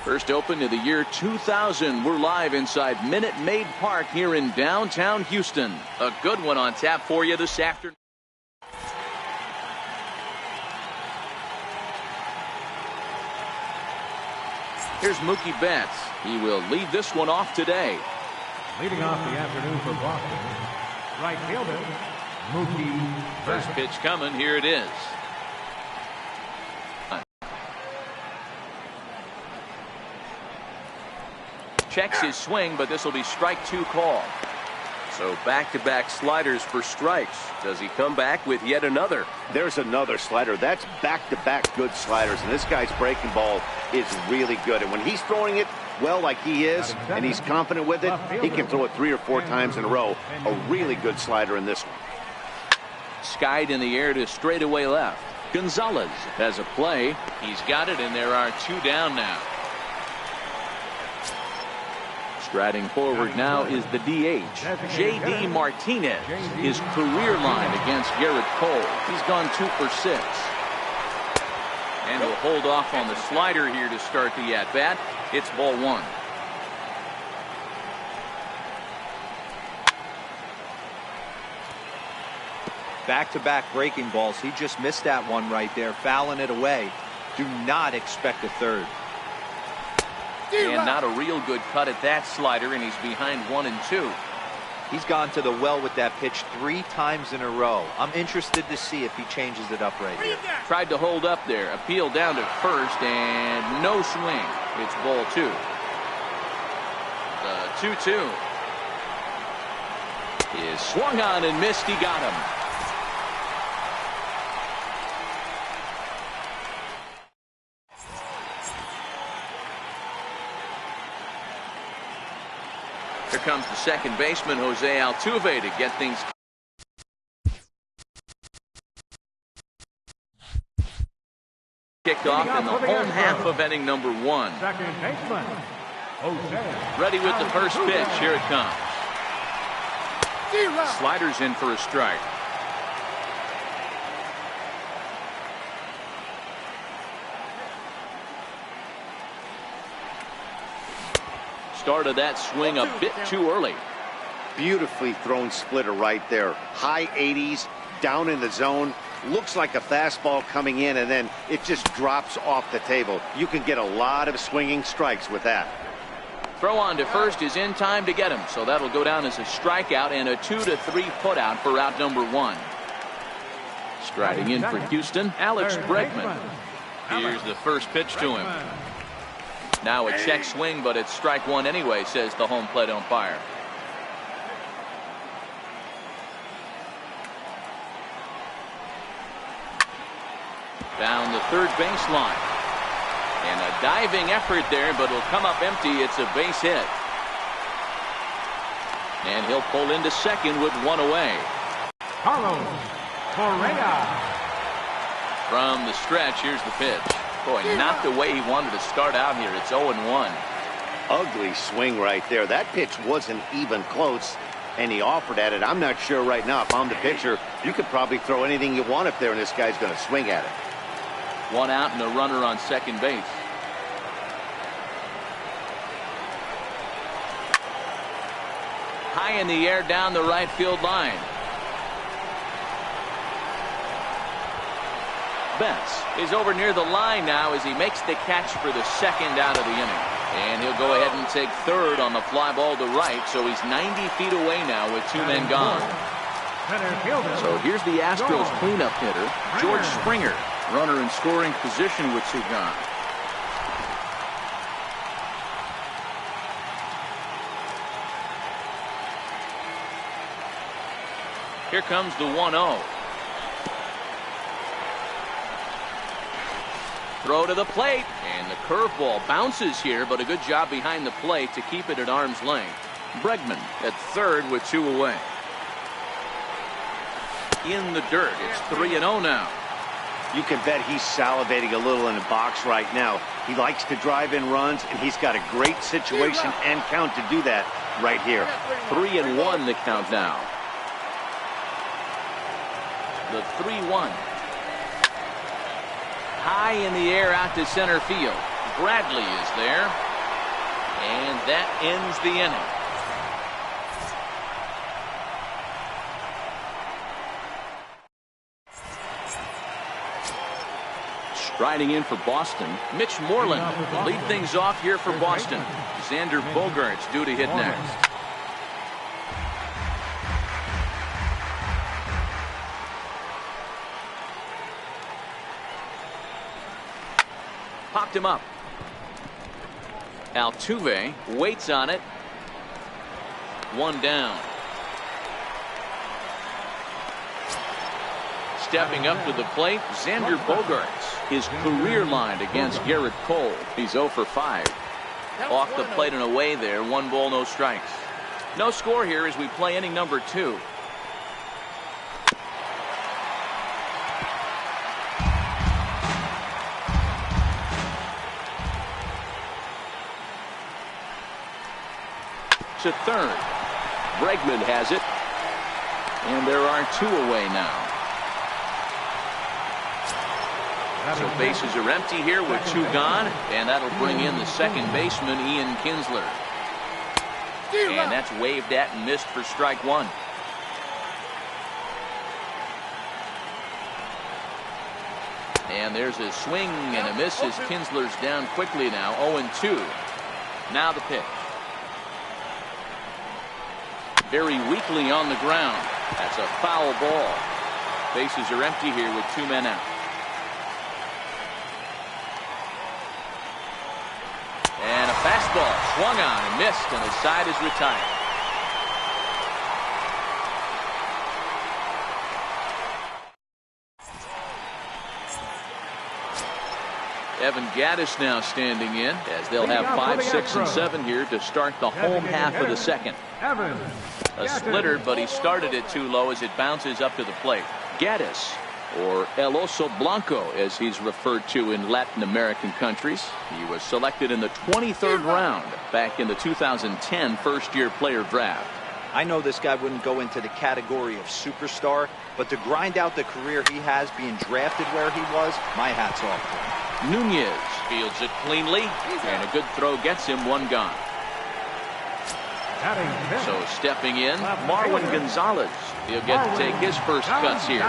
First open of the year 2000. We're live inside Minute Maid Park here in downtown Houston. A good one on tap for you this afternoon. Here's Mookie Betts. He will lead this one off today. Leading off the afternoon for Boston, right fielder, Mookie Betts. First pitch coming. Here it is. Checks his swing, but this will be strike two call. So back-to-back sliders for strikes. Does he come back with yet another? There's another slider. That's back-to-back good sliders, and this guy's breaking ball is really good. And when he's throwing it well like he is, and he's confident with it, he can throw it 3 or 4 times in a row. A really good slider in this one. Skied in the air to straightaway left. Gonzalez has a play. He's got it, and there are 2 down now. Striding forward now is the DH, J.D. Martinez. His career line against Garrett Cole. He's gone 2 for 6. And he'll hold off on the slider here to start the at-bat. It's ball 1. Back-to-back breaking balls. He just missed that one right there, fouling it away. Do not expect a third. And not a real good cut at that slider, and he's behind 1 and 2. He's gone to the well with that pitch 3 times in a row. I'm interested to see if he changes it up right here. Tried to hold up there. Appeal down to first, and no swing. It's ball 2. The 2-2 is swung on and missed. He got him. Here comes the second baseman, Jose Altuve, to get things kicked off in the home half of inning number 1. Second baseman, Jose. Ready with the first pitch. Here it comes. Sliders in for a strike. Started that swing a bit too early. Beautifully thrown splitter right there. High 80s, down in the zone. Looks like a fastball coming in, and then it just drops off the table. You can get a lot of swinging strikes with that. Throw on to first is in time to get him, so that'll go down as a strikeout and a 2-3 putout for out number 1. Striding in for Houston, Alex Bregman. Here's the first pitch to him. Now a check swing, but it's strike 1 anyway, says the home plate umpire. Down the third baseline. And a diving effort there, but it'll come up empty. It's a base hit. And he'll pull into second with 1 away. Carlos Correa. From the stretch, here's the pitch. Boy, not the way he wanted to start out here. It's 0-1. Ugly swing right there. That pitch wasn't even close, and he offered at it. I'm not sure right now if I'm the pitcher. You could probably throw anything you want up there, and this guy's going to swing at it. 1 out and a runner on second base. High in the air down the right field line. Betts is over near the line now as he makes the catch for the second out of the inning. And he'll go ahead and take third on the fly ball to right, so he's 90 feet away now with 2 men gone. So here's the Astros cleanup hitter, George Springer, runner in scoring position with 2 gone. Here comes the 1-0. Throw to the plate, and the curveball bounces here, but a good job behind the plate to keep it at arm's length. Bregman at third with 2 away. In the dirt, it's 3-0 now. You can bet he's salivating a little in the box right now. He likes to drive in runs, and he's got a great situation and count to do that right here. 3-1 the count now. The 3-1. High in the air out to center field. Bradley is there. And that ends the inning. Striding in for Boston, Mitch Moreland will lead things off here for Boston. Xander Bogaerts due to hit next. Popped him up. Altuve waits on it. One down. Stepping up to the plate, Xander Bogaerts. His career line against Garrett Cole. He's 0 for 5. Off the plate and away there. 1 ball, no strikes. No score here as we play inning number 2. To third. Bregman has it. And there are 2 away now. So bases are empty here with 2 gone. And that'll bring in the second baseman, Ian Kinsler. And that's waved at and missed for strike 1. And there's a swing and a miss as Kinsler's down quickly now. 0-2. Now the pitch. Very weakly on the ground. That's a foul ball. Bases are empty here with 2 men out. And a fastball swung on and missed, and his side is retired. Evan Gattis now standing in as they'll have 5, 6, and 7 here to start the home half of the second. A splitter, but he started it too low as it bounces up to the plate. Gattis, or El Oso Blanco as he's referred to in Latin American countries. He was selected in the 23rd round back in the 2010 first-year player draft. I know this guy wouldn't go into the category of superstar, but to grind out the career he has being drafted where he was, my hat's off to him. Nunez fields it cleanly, and a good throw gets him 1 gone. So stepping in, Marwin Gonzalez. He'll get to take his first cuts here.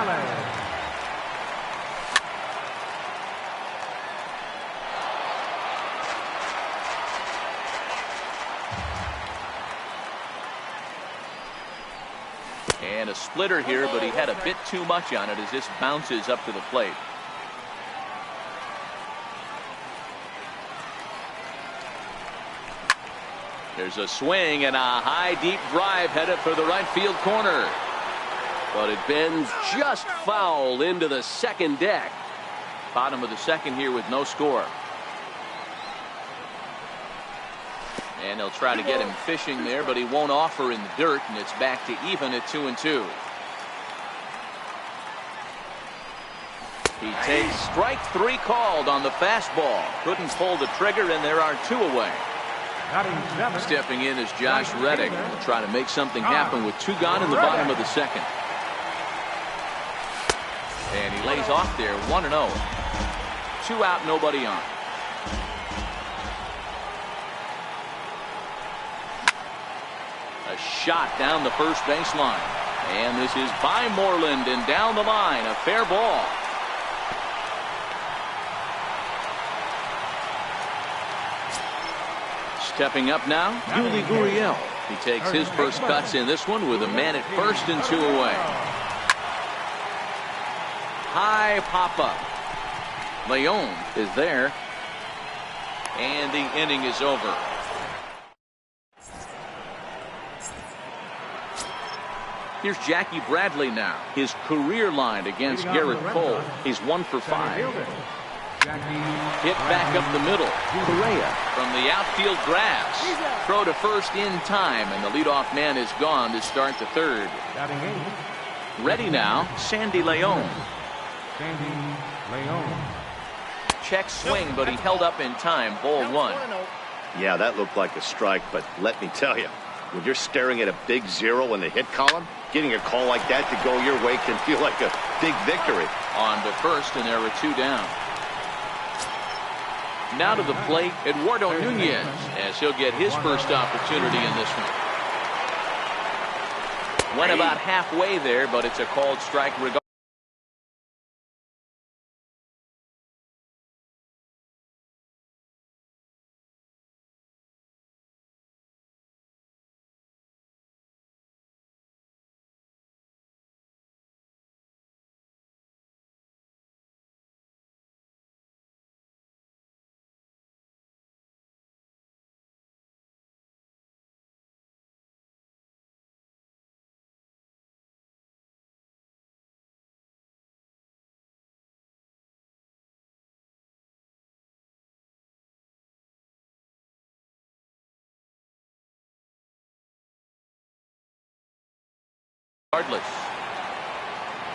And a splitter here, but he had a bit too much on it as this bounces up to the plate. There's a swing and a high deep drive headed for the right field corner. But it bends just foul into the second deck. Bottom of the second here with no score. And they'll try to get him fishing there, but he won't offer in the dirt, and it's back to even at 2-2. He takes strike 3 called on the fastball. Couldn't pull the trigger, and there are 2 away. Stepping in is Josh Reddick. Will try to make something happen with 2 gone in the bottom of the second. And he lays off there 1-0. 2 out, nobody on. A shot down the first baseline. And this is by Moreland and down the line. A fair ball. Stepping up now, Yuli Gurriel. He takes his first cuts in this one with a man at first and 2 away. High pop-up. Leon is there. And the inning is over. Here's Jackie Bradley now. His career line against Garrett Cole. He's 1 for 5. Hit back up the middle. Correa from the outfield grass. Throw to first in time, and the leadoff man is gone to start the third. Ready now, Sandy Leon. Check swing, but he held up in time. Ball 1. Yeah, that looked like a strike, but let me tell you, when you're staring at a big 0 in the hit column, getting a call like that to go your way can feel like a big victory. On to first, and there were 2 down. Now to the plate, Eduardo Nunez, as he'll get his first opportunity in this one. Went about halfway there, but it's a called strike regardless.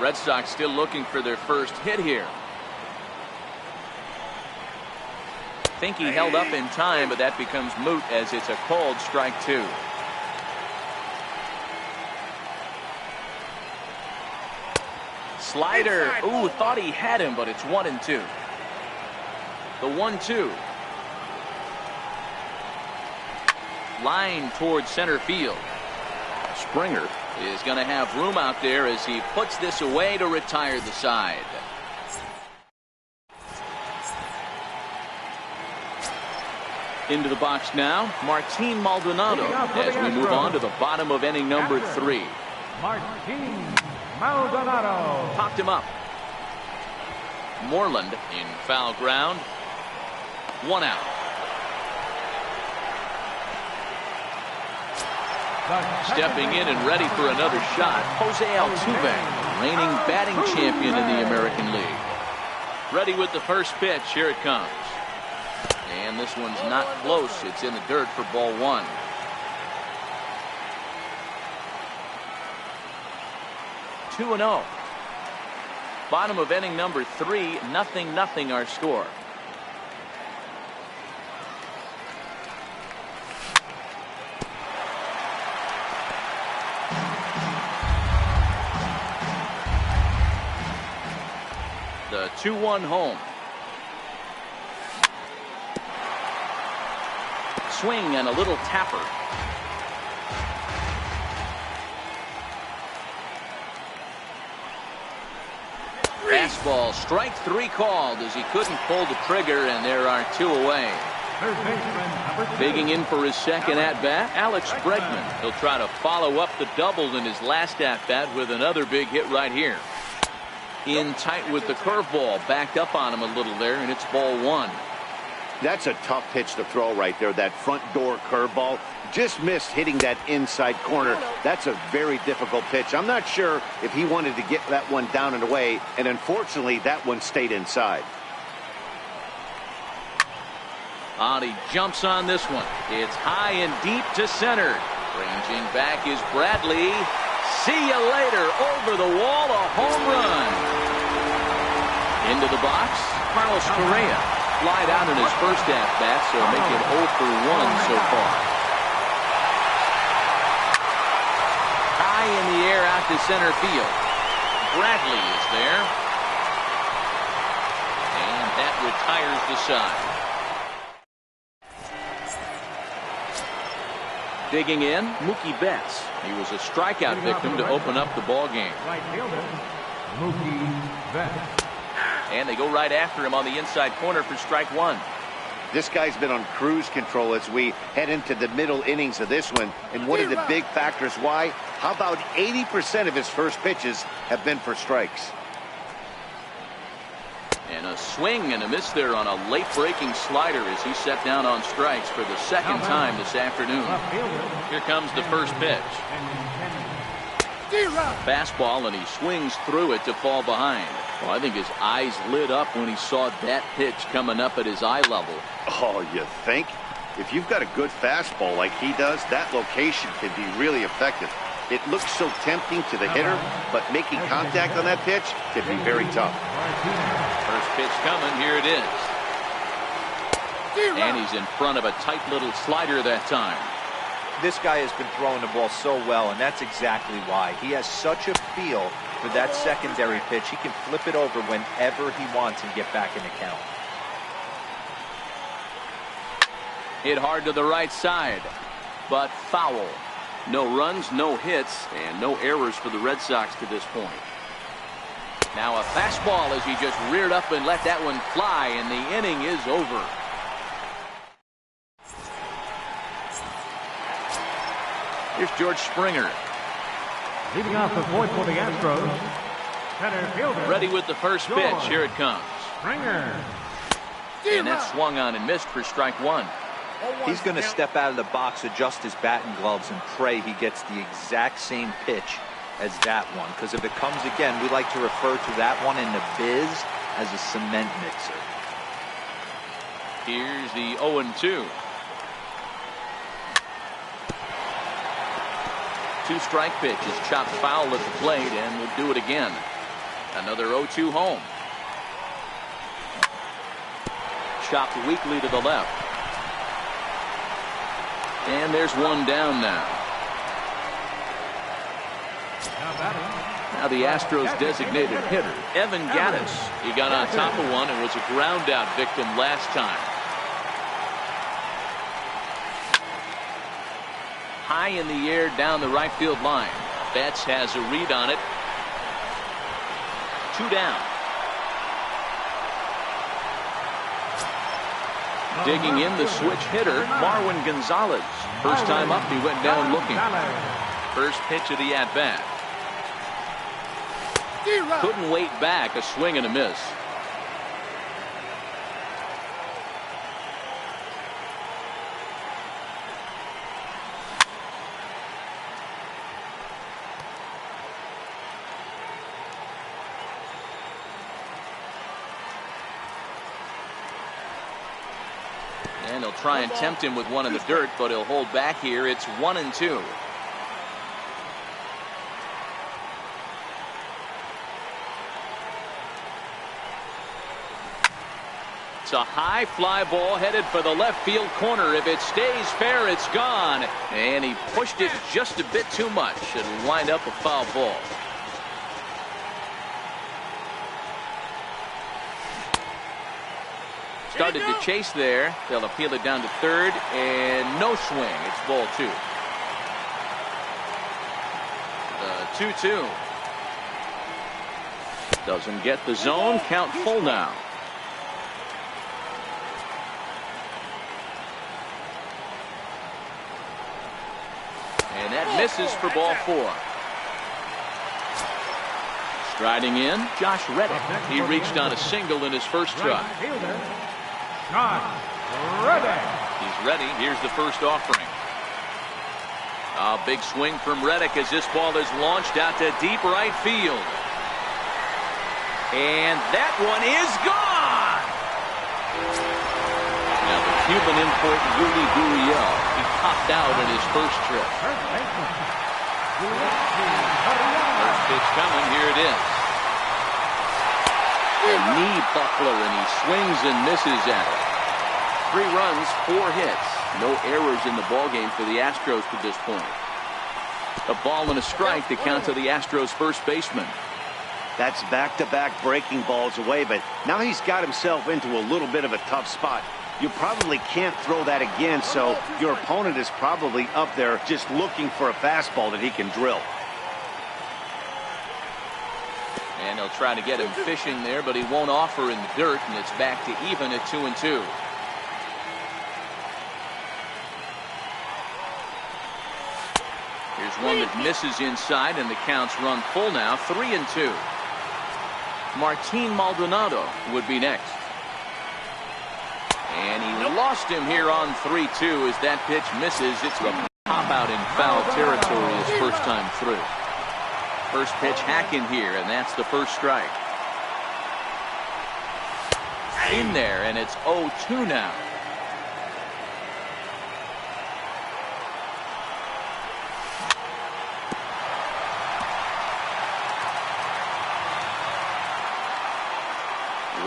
Red Sox still looking for their first hit here. Think he held up in time, but that becomes moot as it's a called strike 2. Slider. Ooh, thought he had him, but it's 1-2. The 1-2. Line towards center field. Springer is going to have room out there as he puts this away to retire the side. Into the box now, Martin Maldonado, as we move on to the bottom of inning number 3. Martin Maldonado. Popped him up. Moreland in foul ground. 1 out. Stepping in and ready for another shot, Jose Altuve, reigning batting champion in the American League. Ready with the first pitch. Here it comes. And this one's not close. It's in the dirt for ball 1. Two 2-0. Bottom of inning number 3, 0-0 our score. The 2-1 home. Swing and a little tapper. Fastball, strike 3 called as he couldn't pull the trigger, and there are 2 away. Digging in for his second at-bat, Alex Bregman. He'll try to follow up the double in his last at-bat with another big hit right here. In tight with the curveball, backed up on him a little there, and it's ball 1. That's a tough pitch to throw right there. That front door curveball just missed hitting that inside corner. That's a very difficult pitch. I'm not sure if he wanted to get that one down and away, and unfortunately that one stayed inside. He jumps on this one. It's high and deep to center. Ranging back is Bradley. See you later. Over the wall, a home run. Into the box, Carlos Correa. Flied out in his first at-bat, so make it 0 for 1 so far. High in the air out to center field. Bradley is there. And that retires the side. Digging in, Mookie Betts. He was a strikeout victim to open up the ball game. Right fielder, Mookie Betts. And they go right after him on the inside corner for strike 1. This guy's been on cruise control as we head into the middle innings of this one. And one of the big factors why, how about 80% of his first pitches have been for strikes? And a swing and a miss there on a late breaking slider as he set down on strikes for the second time this afternoon. Here comes the first pitch. Fastball, and he swings through it to fall behind. Well, I think his eyes lit up when he saw that pitch coming up at his eye level. Oh, you think? If you've got a good fastball like he does, that location can be really effective. It looks so tempting to the hitter, but making contact on that pitch can be very tough. First pitch coming. Here it is. And he's in front of a tight little slider that time. This guy has been throwing the ball so well, and that's exactly why. He has such a feel for that secondary pitch. He can flip it over whenever he wants and get back in the count. Hit hard to the right side, but foul. No runs, no hits, and no errors for the Red Sox to this point. Now a fastball as he just reared up and let that one fly, and the inning is over. Here's George Springer. Leading off the fourth for the Astros, center fielder. Ready with the first pitch. Here it comes. Springer. And that swung on and missed for strike one. He's going to step out of the box, adjust his bat and gloves, and pray he gets the exact same pitch as that one. Because if it comes again, we like to refer to that one in the biz as a cement mixer. Here's the 0-2. Two-strike pitch is chopped foul at the plate, and we'll do it again. Another 0-2 home. Chopped weakly to the left. And there's one down now. Now the Astros designated hitter, Evan Gattis. He got on top of one and was a ground out victim last time. High in the air down the right field line. Betts has a read on it. 2 down. Digging in the switch hitter, Marwin Gonzalez. First time up, he went down looking. First pitch of the at-bat. Couldn't wait back, a swing and a miss. And he'll try and tempt him with one in the dirt, but he'll hold back here. It's 1-2. It's a high fly ball headed for the left field corner. If it stays fair, it's gone. And he pushed it just a bit too much. It'll wind up a foul ball. Started to chase there. They'll appeal it down to third, and no swing. It's ball 2. The 2-2. Doesn't get the zone. Count full now. And that misses for ball 4. Striding in, Josh Reddick. He reached on a single in his first try. He's ready. Here's the first offering. A big swing from Reddick as this ball is launched out to deep right field. And that one is gone. Now the Cuban import Yuli Gurriel, he popped out in his first trip. First pitch coming. Here it is. A knee buckler, and he swings and misses at it. 3 runs, 4 hits. No errors in the ballgame for the Astros to this point. A ball and a strike to count to the Astros first baseman. That's back-to-back breaking balls away, but now he's got himself into a little bit of a tough spot. You probably can't throw that again, so your opponent is probably up there just looking for a fastball that he can drill. And he'll try to get him fishing there, but he won't offer in the dirt, and it's back to even at 2-2. Here's one that misses inside, and the count's run full now, 3-2. Martin Maldonado would be next. And he lost him here on 3-2 as that pitch misses. It's a pop out in foul territory his first time through. First pitch hacking here, and that's the first strike. In there, and it's 0-2 now.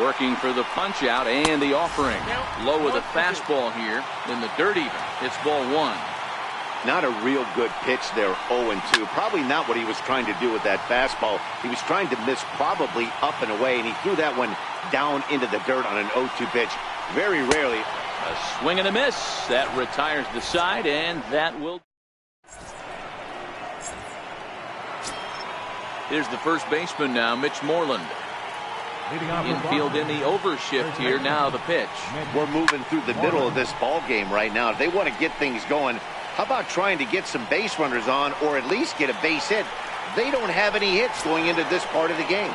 Working for the punch out and the offering. Low with a fastball here. In the dirt even. It's ball 1. Not a real good pitch there, 0-2. Probably not what he was trying to do with that fastball. He was trying to miss probably up and away, and he threw that one down into the dirt on an 0-2 pitch. Very rarely. A swing and a miss. That retires the side, and that will. Here's the first baseman now, Mitch Moreland. Infield in the overshift here. Now the pitch. We're moving through the middle of this ball game right now. If they want to get things going, how about trying to get some base runners on, or at least get a base hit? They don't have any hits going into this part of the game.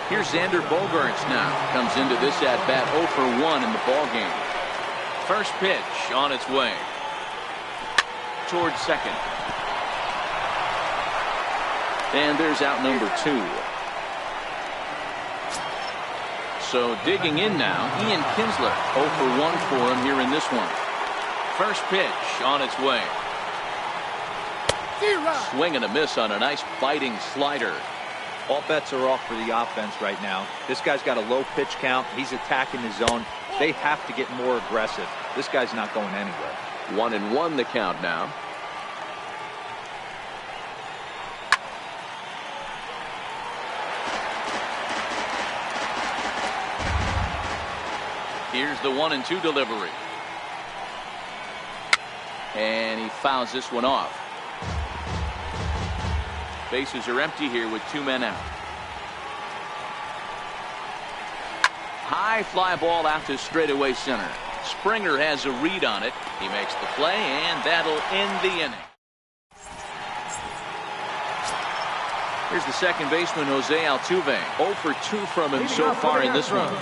Here's Xander Bogaerts now. Comes into this at-bat 0 for 1 in the ball game. First pitch on its way. Towards second. And there's out number 2. So digging in now, Ian Kinsler. 0 for 1 for him here in this one. First pitch on its way. Swing and a miss on a nice biting slider. All bets are off for the offense right now. This guy's got a low pitch count. He's attacking the zone. They have to get more aggressive. This guy's not going anywhere. 1-1 the count now. Here's the 1-2 delivery. And he fouls this one off. Bases are empty here with 2 men out. High fly ball out to straightaway center. Springer has a read on it. He makes the play, and that'll end the inning. Here's the second baseman, Jose Altuve. 0 for 2 from him so far in this one.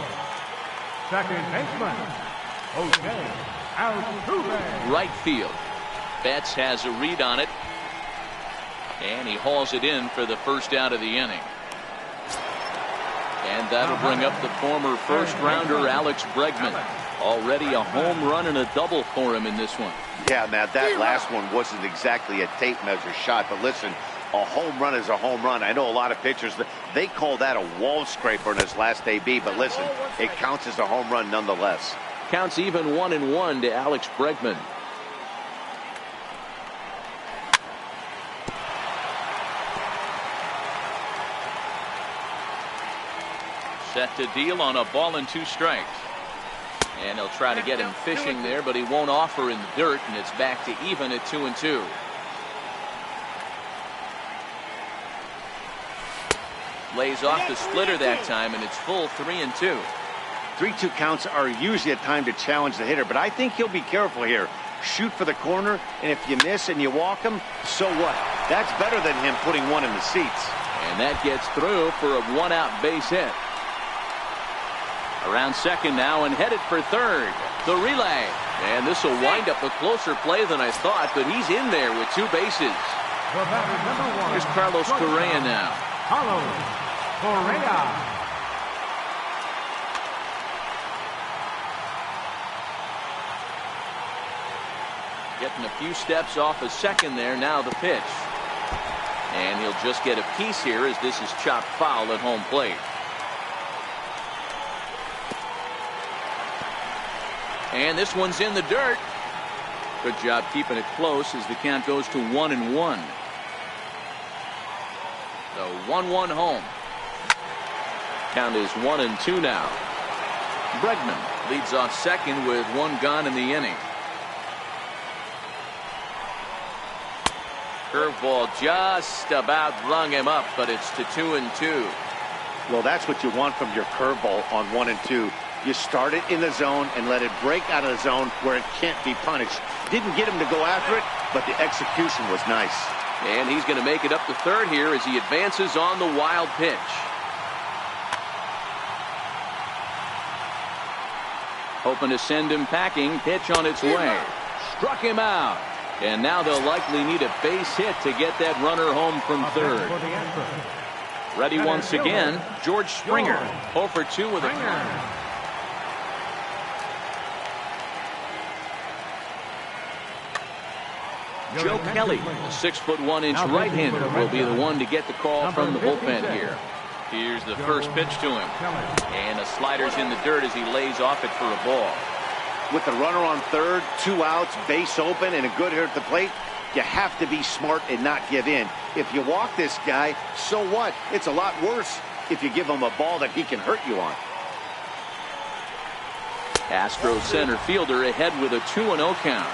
Second baseman, Jose Altuve. Right field. Betts has a read on it. And he hauls it in for the first out of the inning. And that'll bring up the former first-rounder Alex Bregman. Already a home run and a double for him in this one. Yeah, Matt, that last one wasn't exactly a tape measure shot, but listen, a home run is a home run. I know a lot of pitchers, they call that a wall scraper in his last AB, but listen, it counts as a home run nonetheless. Counts even 1-1 to Alex Bregman. Set to deal on a ball and 2 strikes. And he'll try to get him fishing there, but he won't offer in the dirt, and it's back to even at 2-2. Lays off the splitter that time, and it's full 3-2. 3-2 counts are usually a time to challenge the hitter, but I think he'll be careful here. Shoot for the corner, and if you miss and you walk him, so what? That's better than him putting one in the seats. And that gets through for a 1-out base hit. Around second now and headed for third. The relay. And this will wind up a closer play than I thought, but he's in there with 2 bases. Here's Carlos Correa now. Carlos Correa. Getting a few steps off a second there. Now the pitch. And he'll just get a piece here as this is chopped foul at home plate. And this one's in the dirt. Good job keeping it close as the count goes to 1-1. The 1-1 home. Count is 1-2 now. Bregman leads off second with 1 gone in the inning. Curveball just about rung him up, but it's to 2-2. Well, that's what you want from your curveball on 1-2. You start it in the zone and let it break out of the zone where it can't be punished. Didn't get him to go after it, but the execution was nice. And he's going to make it up to third here as he advances on the wild pitch. Hoping to send him packing. Pitch on its way. Struck him out. And now they'll likely need a base hit to get that runner home from third. Ready once again, George Springer. 0 for 2 with a count. Joe Kelly, a 6'1" right-hander, will be the one to get the call from the bullpen here. Here's the first pitch to him. And the slider's in the dirt as he lays off it for a ball. With the runner on third, 2 outs, base open, and a good hitter at the plate, you have to be smart and not give in. If you walk this guy, so what? It's a lot worse if you give him a ball that he can hurt you on. Astros center fielder ahead with a 2-0 count.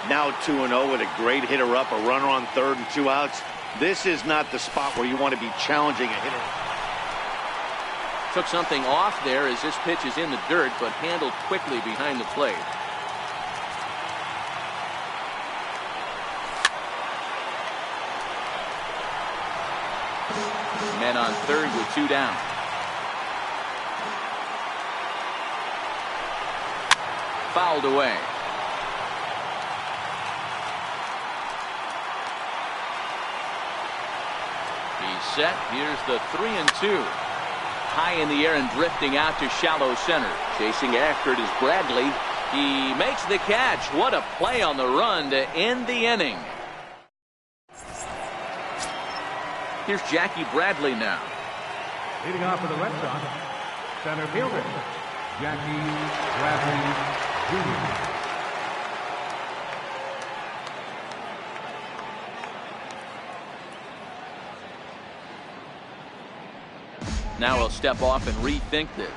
Now 2-0 with a great hitter up, a runner on third and 2 outs. This is not the spot where you want to be challenging a hitter. Took something off there as this pitch is in the dirt, but handled quickly behind the plate. Men on third with 2 down. Fouled away. He's set. Here's the 3-2. High in the air and drifting out to shallow center. Chasing after it is Bradley. He makes the catch. What a play on the run to end the inning. Here's Jackie Bradley now. Leading off for the Red Sox, center fielder, Jackie Bradley Jr. Now he'll step off and rethink this.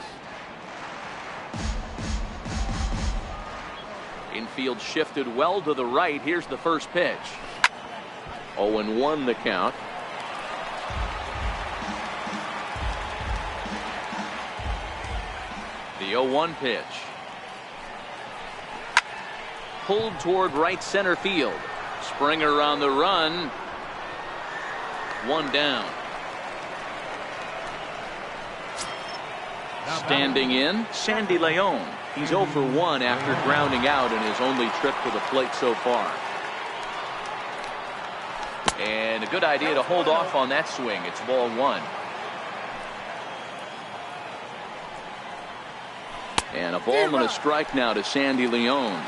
Infield shifted well to the right. Here's the first pitch. 0-1 the count. The 0-1 pitch. Pulled toward right center field. Springer on the run. 1 down. Standing in, Sandy Leon. He's 0 for 1 after grounding out in his only trip to the plate so far. And a good idea to hold off on that swing. It's ball 1. And a ball and a strike now to Sandy Leon.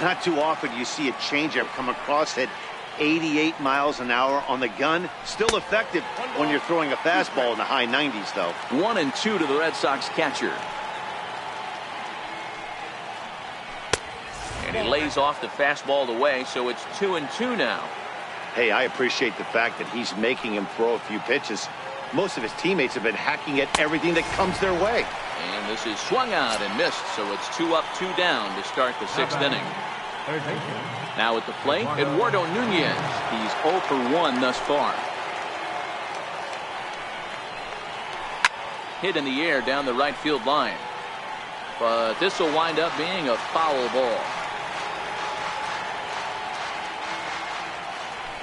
Not too often you see a changeup come across at 88 miles an hour on the gun. Still effective when you're throwing a fastball in the high 90s, though. 1-2 to the Red Sox catcher. And he lays off the fastball away, so it's 2-2 now. Hey, I appreciate the fact that he's making him throw a few pitches. Most of his teammates have been hacking at everything that comes their way. And this is swung out and missed, so it's 2 up, 2 down to start the 6th inning. Now at the plate, Eduardo Nunez. He's 0 for 1 thus far. Hit in the air down the right field line. But this will wind up being a foul ball.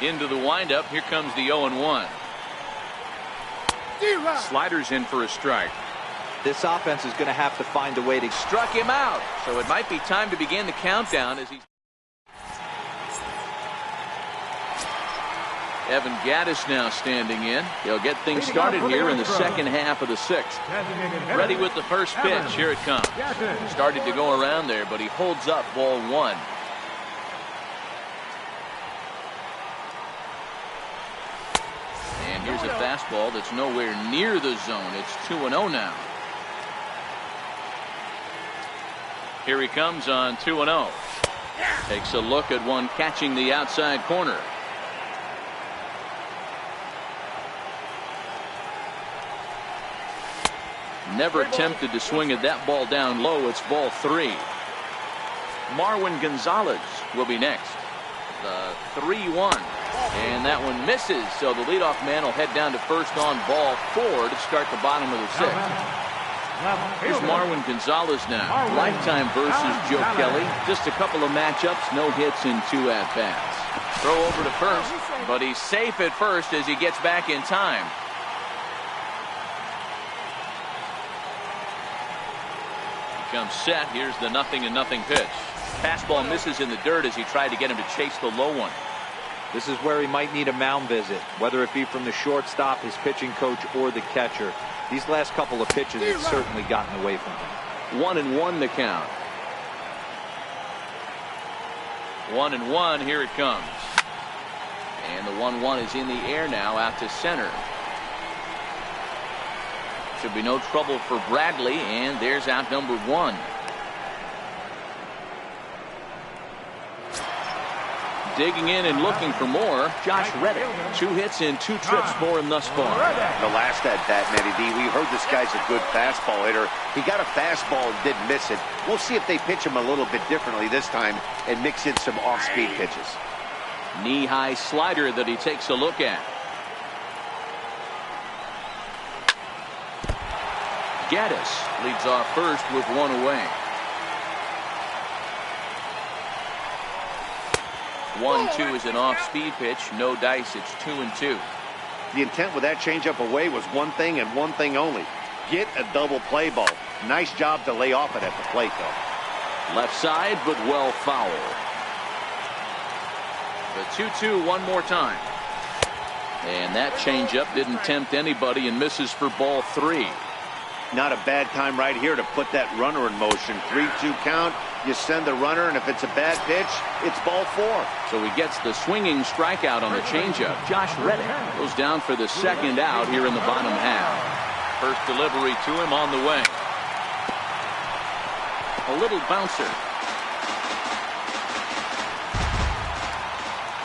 Into the windup, here comes the 0-1. Sliders in for a strike. This offense is going to have to find a way to struck him out. So it might be time to begin the countdown as he's. Evan Gattis now standing in. He'll get things started here in the second half of the 6th. Ready with the first pitch. Here it comes. Started to go around there, but he holds up ball 1. And here's a fastball that's nowhere near the zone. It's 2-0 now. Here he comes on 2-0. Takes a look at one catching the outside corner. Never attempted to swing at that ball down low. It's ball 3. Marwin Gonzalez will be next. The 3-1. And that one misses. So the leadoff man will head down to first on ball 4 to start the bottom of the 6th. Here's Marwin Gonzalez now. Lifetime versus Joe Kelly. Just a couple of matchups. No hits in 2 at-bats. Throw over to first. But he's safe at first as he gets back in time. Comes set. Here's the 0-0 pitch. Fastball misses in the dirt as he tried to get him to chase the low one. This is where he might need a mound visit, whether it be from the shortstop, his pitching coach, or the catcher. These last couple of pitches have certainly gotten away from him. 1-1 the count. 1-1. Here it comes. And the 1-1 is in the air now out to center. Should be no trouble for Bradley, and there's out number 1. digging in and looking for more, Josh Reddick. 2 hits and 2 trips for him thus far. The last at bat, Matty D, we heard this guy's a good fastball hitter. He got a fastball and didn't miss it. We'll see if they pitch him a little bit differently this time and mix in some off-speed pitches. Knee-high slider that he takes a look at. Gaddis leads off first with 1 away. 1-2 is an off-speed pitch. No dice. It's 2-2. The intent with that changeup away was one thing and one thing only. Get a double play ball. Nice job to lay off it at the plate, though. Left side, but well foul. The 2-2 one more time. And that changeup didn't tempt anybody and misses for ball 3. Not a bad time right here to put that runner in motion. 3-2 count. You send the runner, and if it's a bad pitch, it's ball 4. So he gets the swinging strikeout on the changeup. Josh Reddick goes down for the second out here in the bottom half. First delivery to him on the way. A little bouncer.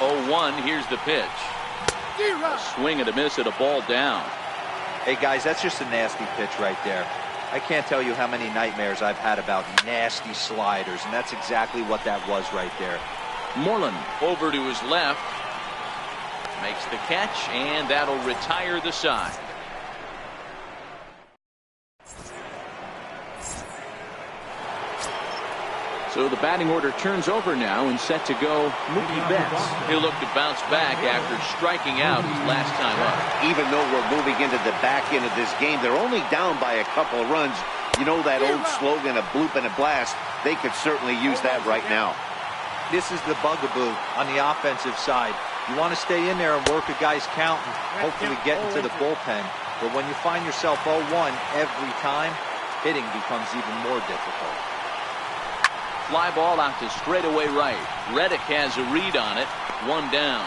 0-1. Here's the pitch. A swing and a miss at a ball down. Hey, guys, that's just a nasty pitch right there. I can't tell you how many nightmares I've had about nasty sliders, and that's exactly what that was right there. Moreland over to his left. Makes the catch, and that'll retire the side. So the batting order turns over now and set to go Mookie Betts. He'll look to bounce back after striking out his last time up. Even though we're moving into the back end of this game, they're only down by a couple of runs. You know that old slogan, a bloop and a blast. They could certainly use that right now. This is the bugaboo on the offensive side. You want to stay in there and work a guy's count and hopefully get into the bullpen. But when you find yourself 0-1 every time, hitting becomes even more difficult. Fly ball out to straightaway right. Reddick has a read on it. 1 down.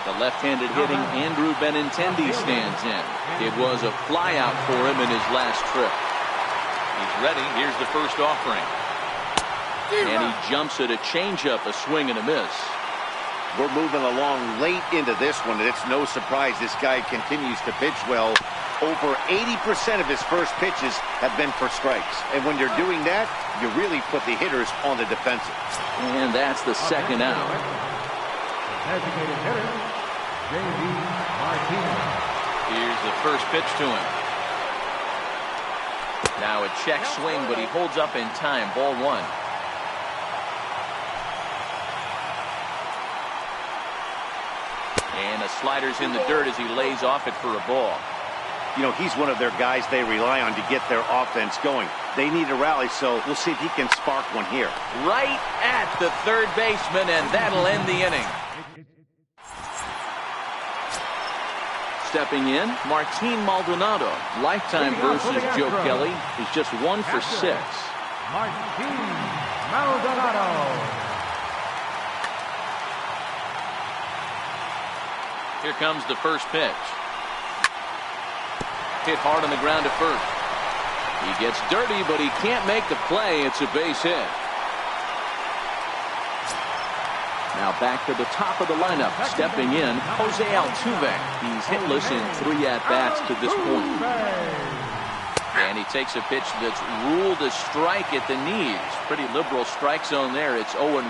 The left-handed hitting Andrew Benintendi stands in. It was a fly out for him in his last trip. He's ready. Here's the first offering. And he jumps at a changeup, a swing and a miss. We're moving along late into this one, and it's no surprise this guy continues to pitch well. Over 80% of his first pitches have been for strikes. And when you're doing that, you really put the hitters on the defensive. And that's the second out. Designated hitter, J.D. Martinez. Here's the first pitch to him. Now a check swing, but he holds up in time. Ball 1. And a slider's in the dirt as he lays off it for a ball. You know, he's one of their guys they rely on to get their offense going. They need a rally, so we'll see if he can spark one here. Right at the third baseman, and that'll end the inning. Stepping in, Martin Maldonado. Lifetime versus Joe Kelly is just 1 for 6. Martin Maldonado. Here comes the first pitch. Hit hard on the ground to first. He gets dirty, but he can't make the play. It's a base hit. Now back to the top of the lineup. Stepping in, Jose Altuve. He's hitless in 3 at-bats to this point. And he takes a pitch that's ruled a strike at the knees. Pretty liberal strike zone there. It's 0-1.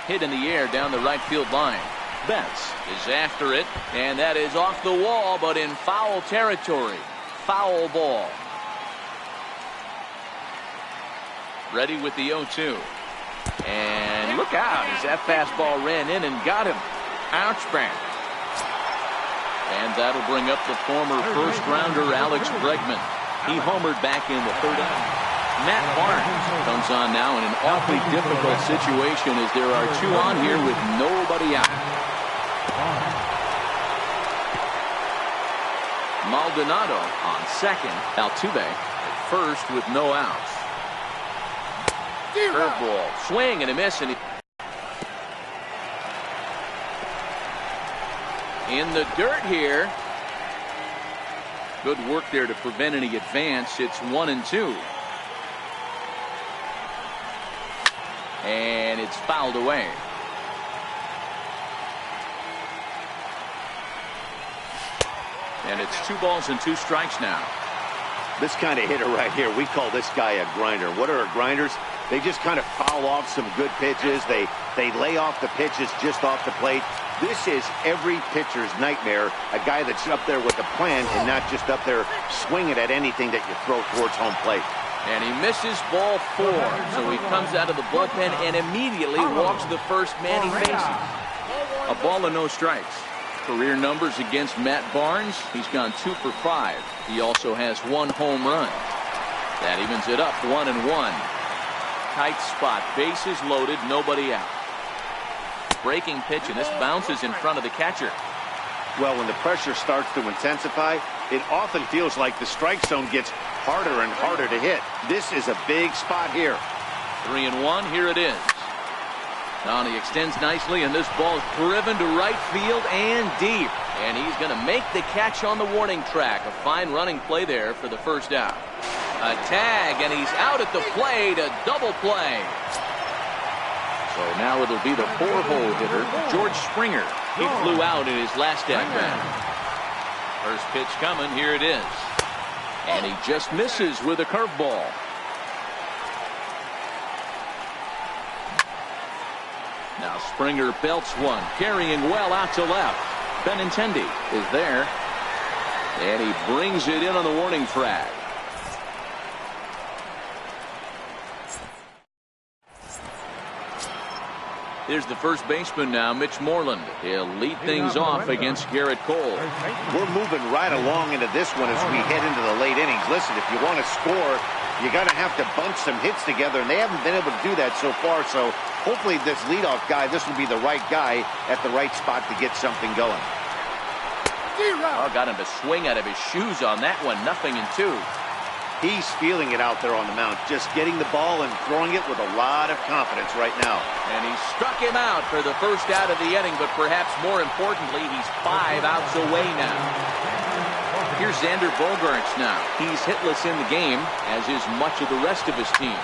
Hit in the air down the right field line. Betts is after it, and that is off the wall, but in foul territory. Foul ball. Ready with the 0-2. And look out, as that fastball ran in and got him. Ouch bang. And that'll bring up the former first-rounder Alex Bregman. He homered back in the 3rd inning. Matt Barnes comes on now in an awfully difficult situation as there are 2 on here with nobody out. Maldonado on second. Altuve at first with no outs. Curveball, swing and a miss, and in the dirt here. Good work there to prevent any advance. It's 1-2. And it's fouled away. And it's 2 balls and 2 strikes now. This kind of hitter right here, we call this guy a grinder. What are grinders? They just kind of foul off some good pitches. They lay off the pitches just off the plate. This is every pitcher's nightmare, a guy that's up there with a plan and not just up there swinging at anything that you throw towards home plate. And he misses ball 4, so he comes out of the bullpen and immediately walks the first man he faces. A ball and no strikes. Career numbers against Matt Barnes, he's gone 2 for 5. He also has 1 home run. That evens it up 1-1. Tight spot, bases loaded, nobody out. Breaking pitch, and this bounces in front of the catcher. Well, when the pressure starts to intensify, it often feels like the strike zone gets harder and harder to hit. This is a big spot here. 3-1, here it is. Now he extends nicely, and this ball is driven to right field and deep. And he's going to make the catch on the warning track. A fine running play there for the first out. A tag, and he's out at the plate. A double play. So now it'll be the 4-hole hitter, George Springer. He flew out in his last at-bat. First pitch coming. Here it is. And he just misses with a curveball. Now Springer belts one, carrying well out to left. Benintendi is there. And he brings it in on the warning track. Here's the first baseman now, Mitch Moreland. He'll lead things off against Garrett Cole. We're moving right along into this one as we head into the late innings. Listen, if you want to score, you got to have to bunch some hits together, and they haven't been able to do that so far. So hopefully this leadoff guy, this will be the right guy at the right spot to get something going. Oh, got him to swing out of his shoes on that one. 0-2. He's feeling it out there on the mound, just getting the ball and throwing it with a lot of confidence right now. And he struck him out for the first out of the inning, but perhaps more importantly, he's 5 outs away now. Here's Xander Bogaerts now. He's hitless in the game, as is much of the rest of his team.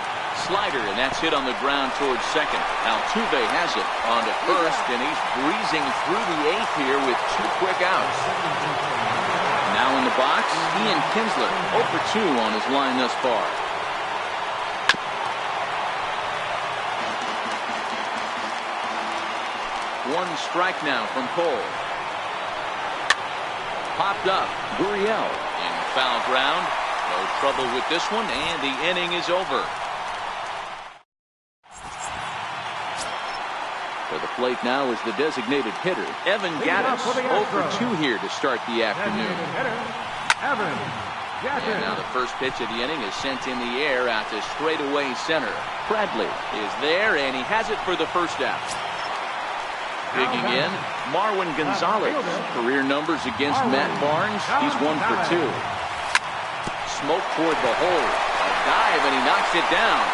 Slider, and that's hit on the ground towards second. Altuve has it on to first, and he's breezing through the 8th here with 2 quick outs. Now in the box, Ian Kinsler, 0 for 2 on his line thus far. One strike now from Cole. Popped up, Gurriel in foul ground. No trouble with this one, and the inning is over. For the plate now is the designated hitter, Evan Gattis, 0 for 2 here to start the afternoon. And now the first pitch of the inning is sent in the air out to straightaway center. Bradley is there, and he has it for the first out. Digging in, Marwin Gonzalez. Career numbers against Matt Barnes, he's 1 for 2. Smoke toward the hole. A dive, and he knocks it down.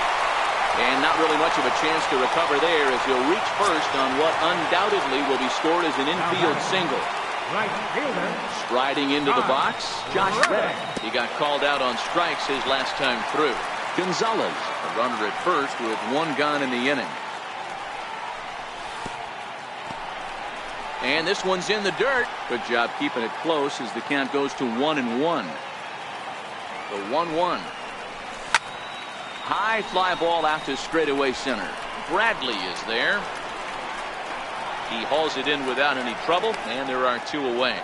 And not really much of a chance to recover there as he'll reach first on what undoubtedly will be scored as an infield single. Striding into the box, Josh Reddick. He got called out on strikes his last time through. Gonzalez, a runner at first with 1 gone in the inning. And this one's in the dirt. Good job keeping it close as the count goes to 1-1. The 1-1. High fly ball out to straightaway center. Bradley is there. He hauls it in without any trouble, and there are 2 away.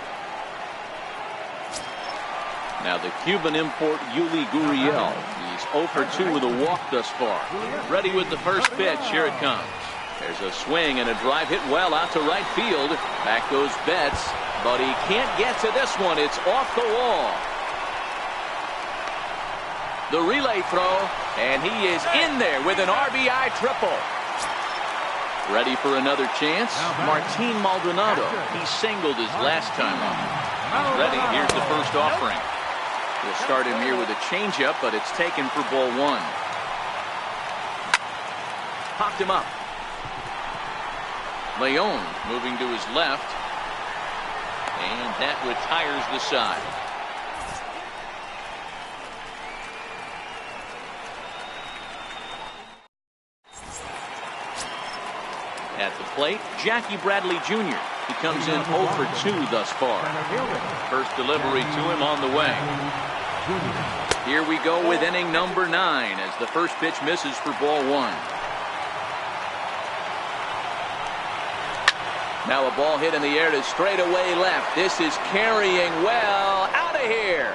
Now the Cuban import Yuli Gurriel. He's 0 for 2 with a walk thus far. Ready with the first pitch. Here it comes. There's a swing and a drive hit well out to right field. Back goes Betts, but he can't get to this one. It's off the wall. The relay throw, and he is in there with an RBI triple. Ready for another chance? Martin Maldonado. He singled his last time up. He's ready. Here's the first offering. We'll start him here with a changeup, but it's taken for ball 1. Popped him up. Leon moving to his left, and that retires the side. At the plate, Jackie Bradley Jr. He comes in 0 for 2 thus far. First delivery to him on the way. Here we go with inning number 9 as the first pitch misses for ball 1. Now a ball hit in the air to straightaway left. This is carrying well. Out of here.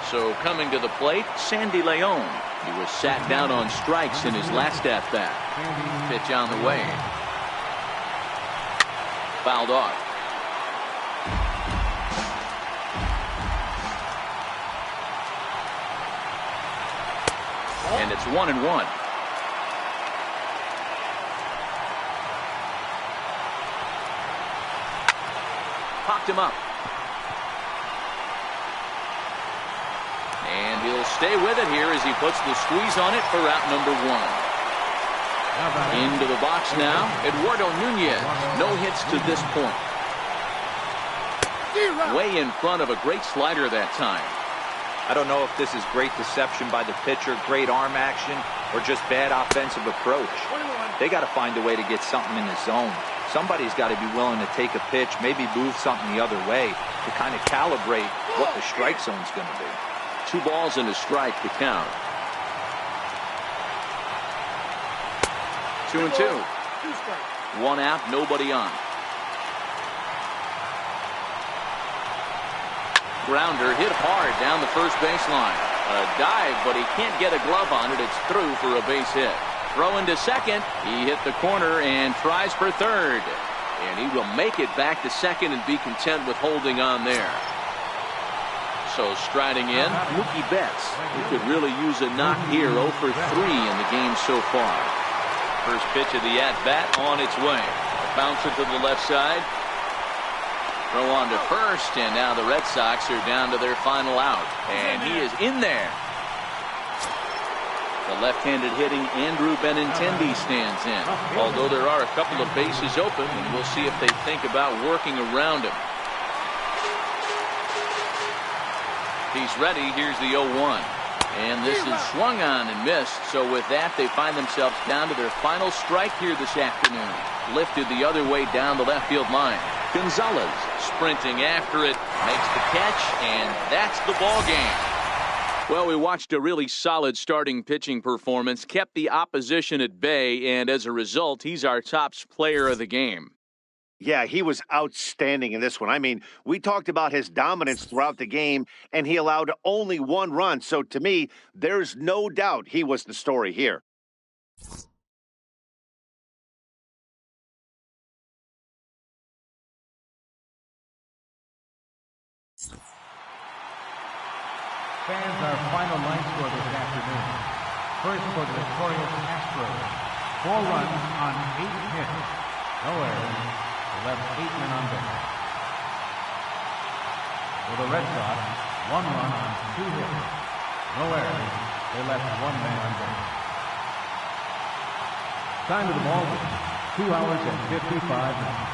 So coming to the plate, Sandy Leon. He was sat down on strikes in his last at-bat. Pitch on the way. Fouled off. And it's 1-1. Popped him up. And he'll stay with it here as he puts the squeeze on it for out number 1. Into the box now, Eduardo Nunez. No hits to this point. Way in front of a great slider that time. I don't know if this is great deception by the pitcher, great arm action, or just bad offensive approach. They got to find a way to get something in the zone. Somebody's got to be willing to take a pitch, maybe move something the other way to kind of calibrate what the strike zone's going to be. 2 balls and a strike to count. 2-2. 1 out, nobody on. Grounder hit hard down the first baseline. A dive, but he can't get a glove on it. It's through for a base hit. Throwing to second. He hit the corner and tries for third. And he will make it back to second and be content with holding on there. So striding in, Mookie Betts, who could really use a knock here. 0 for 3 in the game so far. First pitch of the at-bat on its way. Bounce it to the left side. Throw on to first, and now the Red Sox are down to their final out. And he is in there. The left-handed hitting Andrew Benintendi stands in. Although there are a couple of bases open, and we'll see if they think about working around him. He's ready. Here's the 0-1. And this is swung on and missed. So with that, they find themselves down to their final strike here this afternoon. Lifted the other way down the left field line. Gonzalez sprinting after it, makes the catch, and that's the ball game. Well, we watched a really solid starting pitching performance, kept the opposition at bay, and as a result, he's our top player of the game. Yeah, he was outstanding in this one. I mean, we talked about his dominance throughout the game, and he allowed only 1 run. So to me, there's no doubt he was the story here. Fans, our final line score this afternoon. First for the victorious Astros. 4 runs on 8 hits. No errors. They left 8 men on base. For the Red Sox, 1 run on 2 hits. No errors. They left 1 man on base. Time of the ball game, 2 hours and 55 minutes.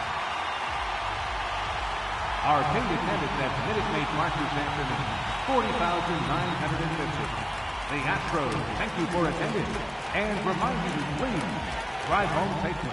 Our paid attendance at Minute Maid Park this afternoon, 40,950. The Astros thank you for attending and remind you to please drive home safely.